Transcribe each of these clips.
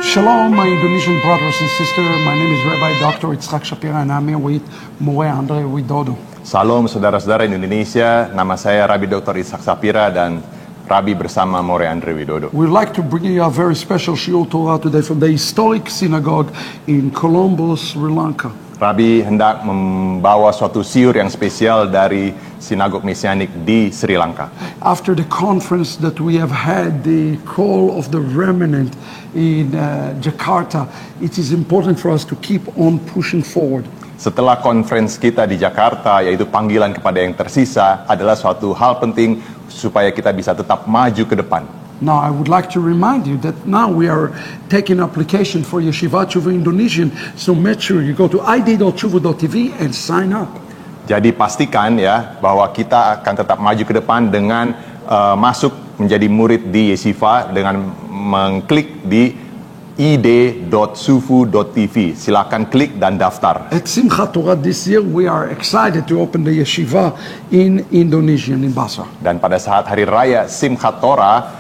Shalom, my Indonesian brothers and sisters. My name is Rabbi Dr. Itzhak Shapira and I'm here with More Andre Widodo. Salam saudara-saudara Indonesia, nama saya Rabbi Dr. Itzhak Shapira dan Rabbi bersama More Andre Widodo. We'd like to bring you a very special Shiur Torah today from the historic synagogue in Colombo, Sri Lanka. Rabbi hendak membawa suatu siur yang spesial dari sinagog mesianik di Sri Lanka. After the conference that we have had, the call of the remnant in Jakarta, it is important for us to keep on pushing forward. Setelah conference kita di Jakarta, yaitu panggilan kepada yang tersisa, adalah suatu hal penting supaya kita bisa tetap maju ke depan. Now, I would like to remind you that now we are taking application for Yeshiva Tshuva Indonesian, so make sure you go to id.tshuva.tv and sign up. Jadi pastikan ya bahwa kita akan tetap maju ke depan dengan masuk menjadi murid di Yeshiva dengan mengklik di id.sufu.tv. Silakan klik dan daftar. At Simchat Torah this year, we are excited to open the Yeshiva in Indonesia, in Basra. Dan pada saat hari raya Simchat Torah,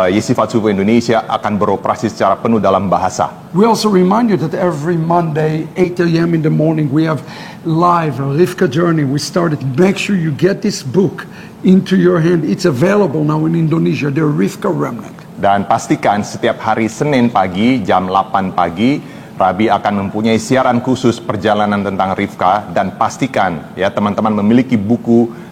Yeshiva Tshuva Indonesia akan beroperasi secara penuh dalam bahasa. We also remind you that every Monday, 8 a.m. in the morning, we have live a Rivka journey. We started. Make sure you get this book into your hand. It's available now in Indonesia, the Rivka Remnant. Dan pastikan setiap hari Senin pagi jam 8 pagi, Rabbi akan mempunyai siaran khusus perjalanan tentang Rivka, dan pastikan ya teman-teman memiliki buku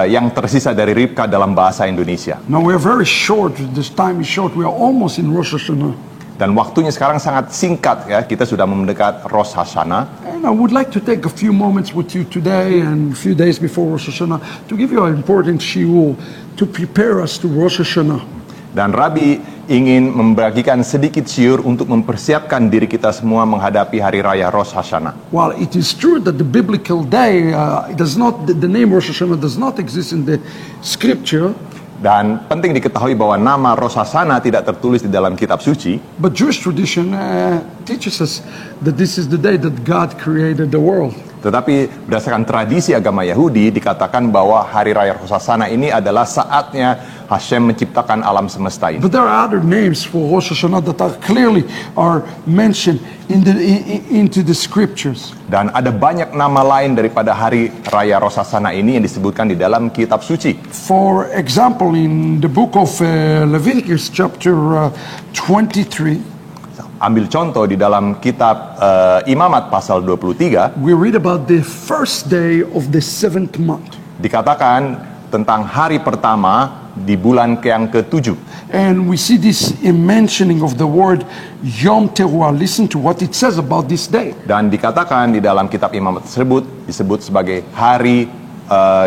yang tersisa dari Rivka dalam bahasa Indonesia. Now we are very short. This time is short. We are almost in Rosh Hashanah. Dan waktunya sekarang sangat singkat ya. Kita sudah mendekat Rosh Hashanah. And I would like to take a few moments with you today and a few days before Rosh Hashanah to give you an important shiur to prepare us to Rosh Hashanah. Dan Rabbi ingin membagikan sedikit syiur untuk mempersiapkan diri kita semua menghadapi hari raya Rosh Hashanah. While it is true that the biblical day the name Rosh Hashanah does not exist in the scripture. Dan penting diketahui bahwa nama Rosh Hashanah tidak tertulis di dalam kitab suci. But Jewish tradition teaches us that this is the day that God created the world. Tetapi berdasarkan tradisi agama Yahudi dikatakan bahwa hari raya Rosh Hashanah ini adalah saatnya Hashem menciptakan alam semesta ini. But there are other names for Rosh Hashanah that are clearly mentioned into the scriptures. Dan ada banyak nama lain daripada hari raya Rosh Hashanah ini yang disebutkan di dalam kitab suci. For example, in the book of Leviticus chapter 23, ambil contoh di dalam kitab Imamat pasal 23, we read about the first day of the 7th month. Dikatakan tentang hari pertama di bulan yang ke-7. And we see this in mentioning of the word Yom Teruah. Listen to what it says about this day. Dan dikatakan di dalam kitab Imamat tersebut disebut sebagai hari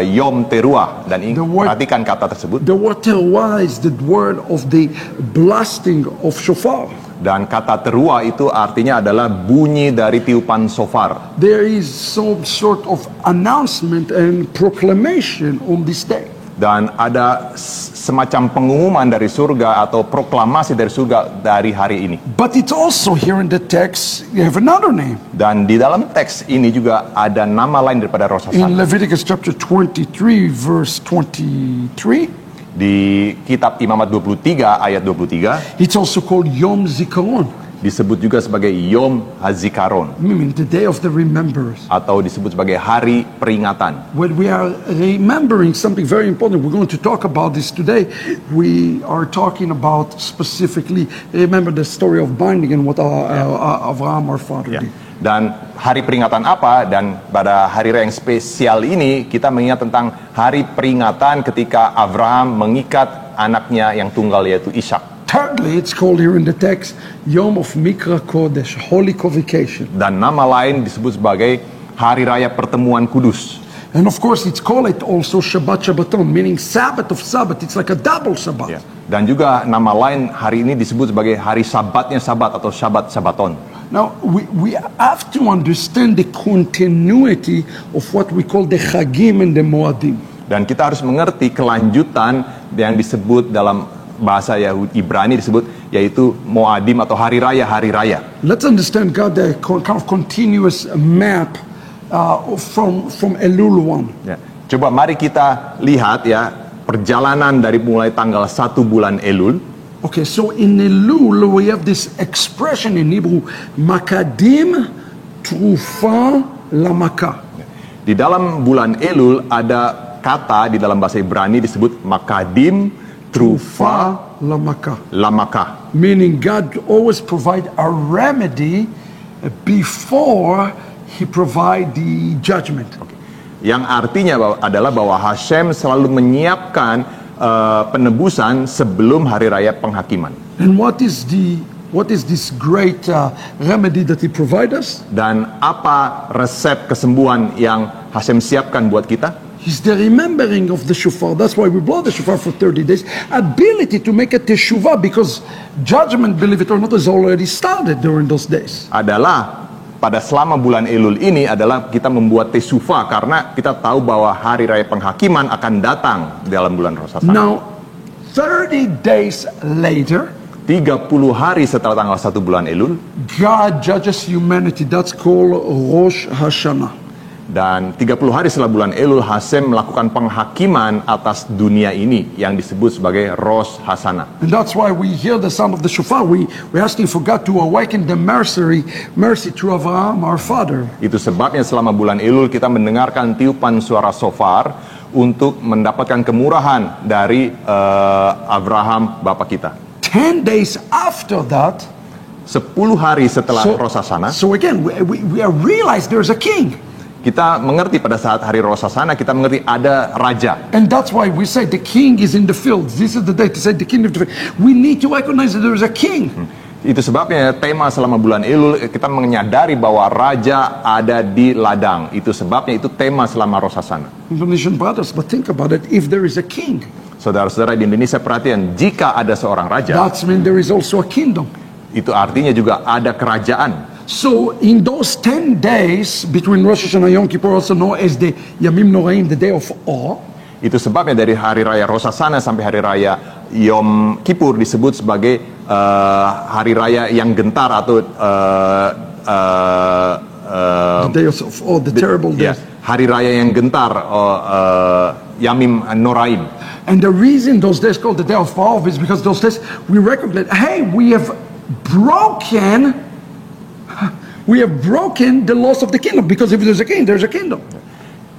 Yom Teruah. Dan perhatikan kata tersebut. The word Teruah is the word of the blasting of shofar. Dan kata teruah itu artinya adalah bunyi dari tiupan shofar. There is some sort of announcement and proclamation on this day. Dan ada semacam pengumuman dari surga atau proklamasi dari surga dari hari ini. But it's also here in the text, you have another name. Dan di dalam teks ini juga ada nama lain daripada Rosh Hashanah. In Leviticus chapter 23 verse 23. Di kitab Imamat 23 ayat 23, it's also called Yom Zikaron. Disebut juga sebagai Yom HaZikaron. Meaning the day of the remembrance. Atau disebut sebagai hari peringatan. When we are remembering something very important, we're going to talk about this today. We are talking about specifically, remember the story of binding and what Abraham our father did. Dan hari peringatan apa? Dan pada hari raya yang spesial ini kita mengingat tentang hari peringatan ketika Abraham mengikat anaknya yang tunggal yaitu Ishak. Thirdly, it's called here in the text Yom of Mikra Kodesh, Holy Convocation. Dan nama lain disebut sebagai hari raya pertemuan kudus. And of course, it's called also Shabbat Shabbaton, meaning Sabbath of Sabbath. It's like a double Sabbath. Dan juga nama lain hari ini disebut sebagai hari Sabatnya Sabat atau Shabbat Sabaton. Now, we have to understand the continuity of what we call the Chagim and the Moadim. Dan kita harus mengerti kelanjutan yang disebut dalam bahasa Yahudi Ibrani disebut yaitu Moadim atau hari raya. Let's understand God the kind of continuous map from Elul 1. Ya. Coba mari kita lihat ya perjalanan dari mulai tanggal 1 bulan Elul. Okay, so in Elul we have this expression in Hebrew, makadim trufa lamaka. Di dalam bulan Elul ada kata di dalam bahasa Ibrani disebut makadim trufa lamaka. lamaka. Meaning God always provide a remedy before He provide the judgment. Yang artinya adalah bahwa Hashem selalu menyiapkan penebusan sebelum hari raya penghakiman. And what is this great remedy that He provide us? Dan apa resep kesembuhan yang Hashem siapkan buat kita? Is the remembering of the shofar. That's why we blow the shofar for 30 days. Ability to make a teshuvah, because judgment, believe it or not, has already started during those days. Adalah pada selama bulan Elul ini adalah kita membuat teshuva karena kita tahu bahwa hari raya penghakiman akan datang dalam bulan Rosh Hashanah. Now, 30 days later, 30 hari setelah tanggal 1 bulan Elul, God judges humanity. That's called Rosh Hashanah. dan 30 hari setelah bulan Elul, Hashem melakukan penghakiman atas dunia ini yang disebut sebagai Rosh Hashanah. And that's why we hear the sound of the shofar. We're asking for God to awaken the mercy to Abraham, our father. Itu sebabnya selama bulan Elul kita mendengarkan tiupan suara shofar untuk mendapatkan kemurahan dari Abraham Bapa kita. 10 days after that, 10 hari setelah Rosh Hashanah, so again, we realize there's a king. kita mengerti pada saat hari Rosh Hashanah, kita mengerti ada raja. And that's why we say the king is in the field. This is the day to say the king of the field. We need to recognize that there is a king. Itu sebabnya tema selama bulan Elul kita menyadari bahwa raja ada di ladang. Itu sebabnya itu tema selama Rosh Hashanah. Indonesian brothers, but think about it. If there is a king, Saudara-saudara di Indonesia perhatian, jika ada seorang raja, that means there is also a kingdom. itu artinya juga ada kerajaan. So in those 10 days between Rosh Hashanah and Yom Kippur, also known as the Yamim Noraim, the day of awe, Itu sebabnya dari hari raya Rosh Hashanah sampai hari raya Yom Kippur disebut sebagai hari raya yang gentar atau the day of awe, the terrible ya, days. hari raya yang gentar, Yamim Noraim. And the reason those days called the day of awe is because those days we recognize, hey, we have broken the laws of the kingdom, because if there's a king, there's a kingdom.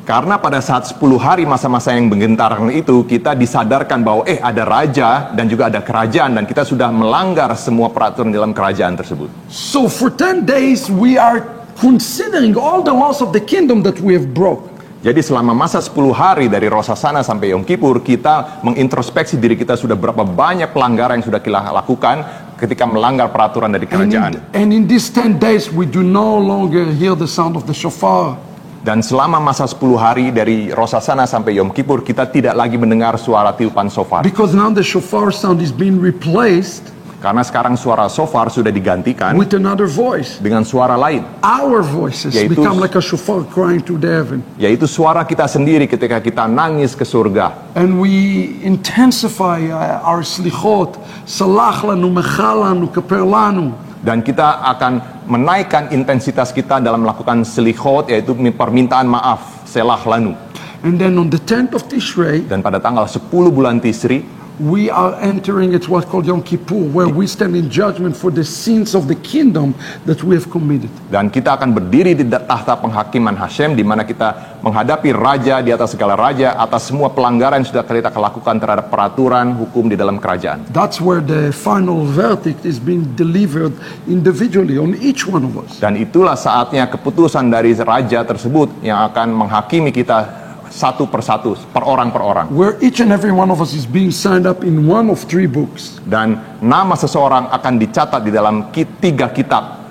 Karena pada saat 10 hari masa-masa yang menggentarkan itu, kita disadarkan bahwa ada raja dan juga ada kerajaan, dan kita sudah melanggar semua peraturan dalam kerajaan tersebut. So for 10 days we are considering all the laws of the kingdom that we have broke. Jadi selama masa 10 hari dari Rosh Hashanah sampai Yom Kippur, kita mengintrospeksi diri kita sudah berapa banyak pelanggaran yang sudah kita lakukan ketika melanggar peraturan dari kerajaan. And in these 10 days we do no longer hear the sound of the shofar. Dan selama masa 10 hari dari Rosh Hashanah sampai Yom Kippur, kita tidak lagi mendengar suara tiupan shofar. Because now the shofar sound is being replaced Karena sekarang suara shofar sudah digantikan with another voice. dengan suara lain, Our voices Yaitu- become like a shofar crying to the heaven. yaitu suara kita sendiri ketika kita nangis ke surga. And we intensify our slichot. Salach lanu, mechal lanu, kaper lanu. Dan kita akan menaikkan intensitas kita dalam melakukan selichot, yaitu permintaan maaf, selah lanu. And then on the 10th of Tishrei, Dan pada tanggal 10 bulan Tisri, we are entering it's what's called Yom Kippur, where we stand in judgment for the sins of the kingdom that we have committed. dan kita akan berdiri di tahta penghakiman Hashem, di mana kita menghadapi raja di atas segala raja, atas semua pelanggaran yang sudah kita lakukan terhadap peraturan hukum di dalam kerajaan. That's where the final verdict is being delivered individually on each one of us. Dan itulah saatnya keputusan dari raja tersebut yang akan menghakimi kita satu persatu, per orang per orang. Where each and every one of us is being signed up in one of 3 books. Dan nama seseorang akan dicatat di dalam 3 kitab.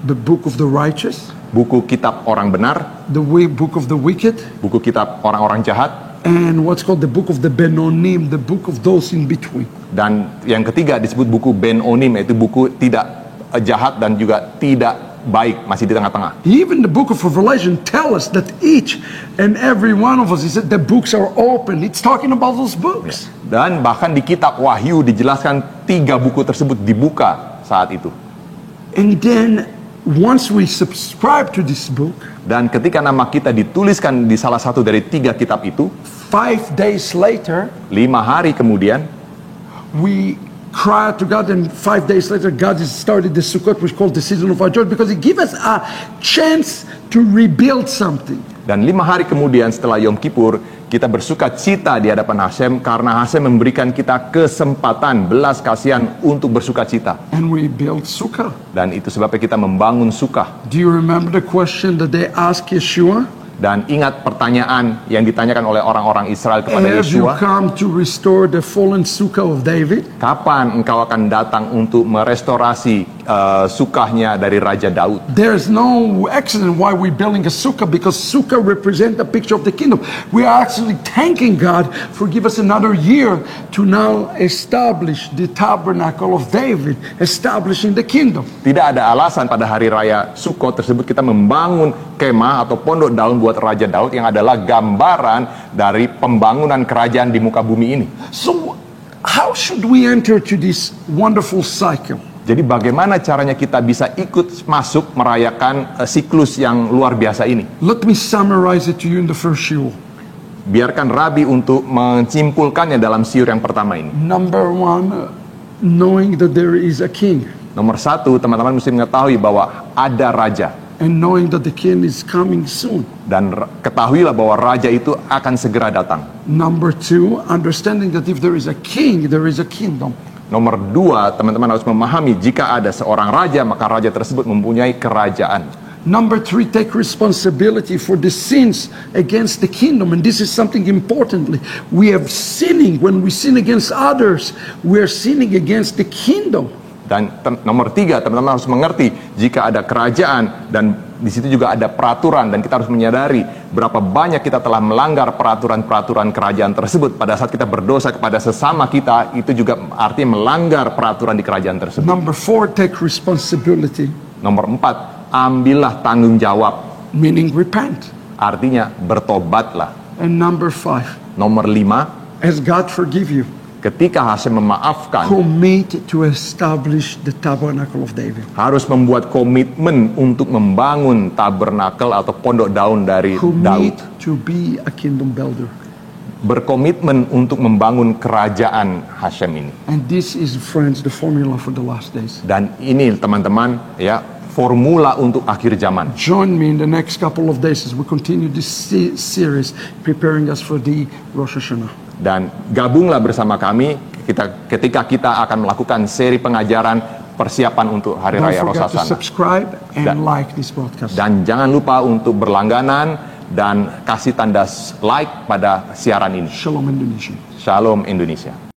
The book of the righteous, Buku kitab orang benar, the book of the wicked, buku kitab orang-orang jahat, and what's called the book of the Benonim, the book of those in between. dan yang ketiga disebut buku Ben Onim, yaitu buku tidak jahat dan juga tidak baik, masih di tengah-tengah. Even the book of Revelation tell us that each and every one of us, he said the books are open. It's talking about those books. Dan bahkan di kitab Wahyu dijelaskan 3 buku tersebut dibuka saat itu. And then once we subscribe to this book, Dan ketika nama kita dituliskan di salah satu dari 3 kitab itu, 5 days later, 5 hari kemudian we cry out to God, and 5 days later, God has started the Sukkot, which is called the season of our joy, because it gives us a chance to rebuild something. Dan 5 hari kemudian setelah Yom Kippur, kita bersuka cita di hadapan Hashem karena Hashem memberikan kita kesempatan, belas kasihan untuk bersuka cita. And we build Sukkah. Dan itu sebabnya kita membangun Sukkah. Do you remember the question that they asked Yeshua? Dan ingat pertanyaan yang ditanyakan oleh orang-orang Israel kepada Have you Yeshua, come to restore the fallen Sukkah of David? kapan engkau akan datang untuk merestorasi sukahnya dari Raja Daud? There's no accident why we're building a Sukkah, because Sukkah represents a picture of the kingdom. We are actually thanking God for give us another year to now establish the tabernacle of David, establishing the kingdom. Tidak ada alasan pada hari raya Sukkot tersebut kita membangun kemah atau pondok daun buat Raja Daud yang adalah gambaran dari pembangunan kerajaan di muka bumi ini. So how should we enter to this wonderful cycle? Jadi bagaimana caranya kita bisa ikut masuk merayakan siklus yang luar biasa ini? Let me summarize it to you in the first shiur. Biarkan Rabi untuk menyimpulkannya dalam siur yang pertama ini. Number one, knowing that there is a king. Nomor 1, teman-teman mesti mengetahui bahwa ada raja. And knowing that the king is coming soon. Dan ketahuilah bahwa raja itu akan segera datang. Number two, understanding that if there is a king, there is a kingdom. Nomor 2, teman-teman harus memahami jika ada seorang raja, maka raja tersebut mempunyai kerajaan. Number three, take responsibility for the sins against the kingdom. And this is something importantly. We have sinning. When we sin against others, we are sinning against the kingdom. Dan nomor 3, teman-teman harus mengerti jika ada kerajaan dan di situ juga ada peraturan, dan kita harus menyadari berapa banyak kita telah melanggar peraturan-peraturan kerajaan tersebut. Pada saat kita berdosa kepada sesama kita, itu juga artinya melanggar peraturan di kerajaan tersebut. Number four, take responsibility. Nomor 4, ambillah tanggung jawab, Meaning repent. artinya bertobatlah. And number five, Nomor 5, as God forgive you, ketika Hashem memaafkan, commit to establish the tabernacle of David. harus membuat komitmen untuk membangun tabernakel atau pondok daun dari Daud. Commit to be a kingdom builder. Berkomitmen untuk membangun kerajaan Hashem ini. And this is, friends, the formula for the last days. Dan ini teman-teman ya, formula untuk akhir zaman. Join me in the next couple of days as we continue this series preparing us for the Rosh Hashanah. Dan gabunglah bersama kami ketika kita akan melakukan seri pengajaran persiapan untuk Hari Don't Raya Rosh forget to Hashanah. subscribe and Dan- like this broadcast. Dan jangan lupa untuk berlangganan dan kasih tanda like pada siaran ini. Shalom Indonesia. Shalom Indonesia.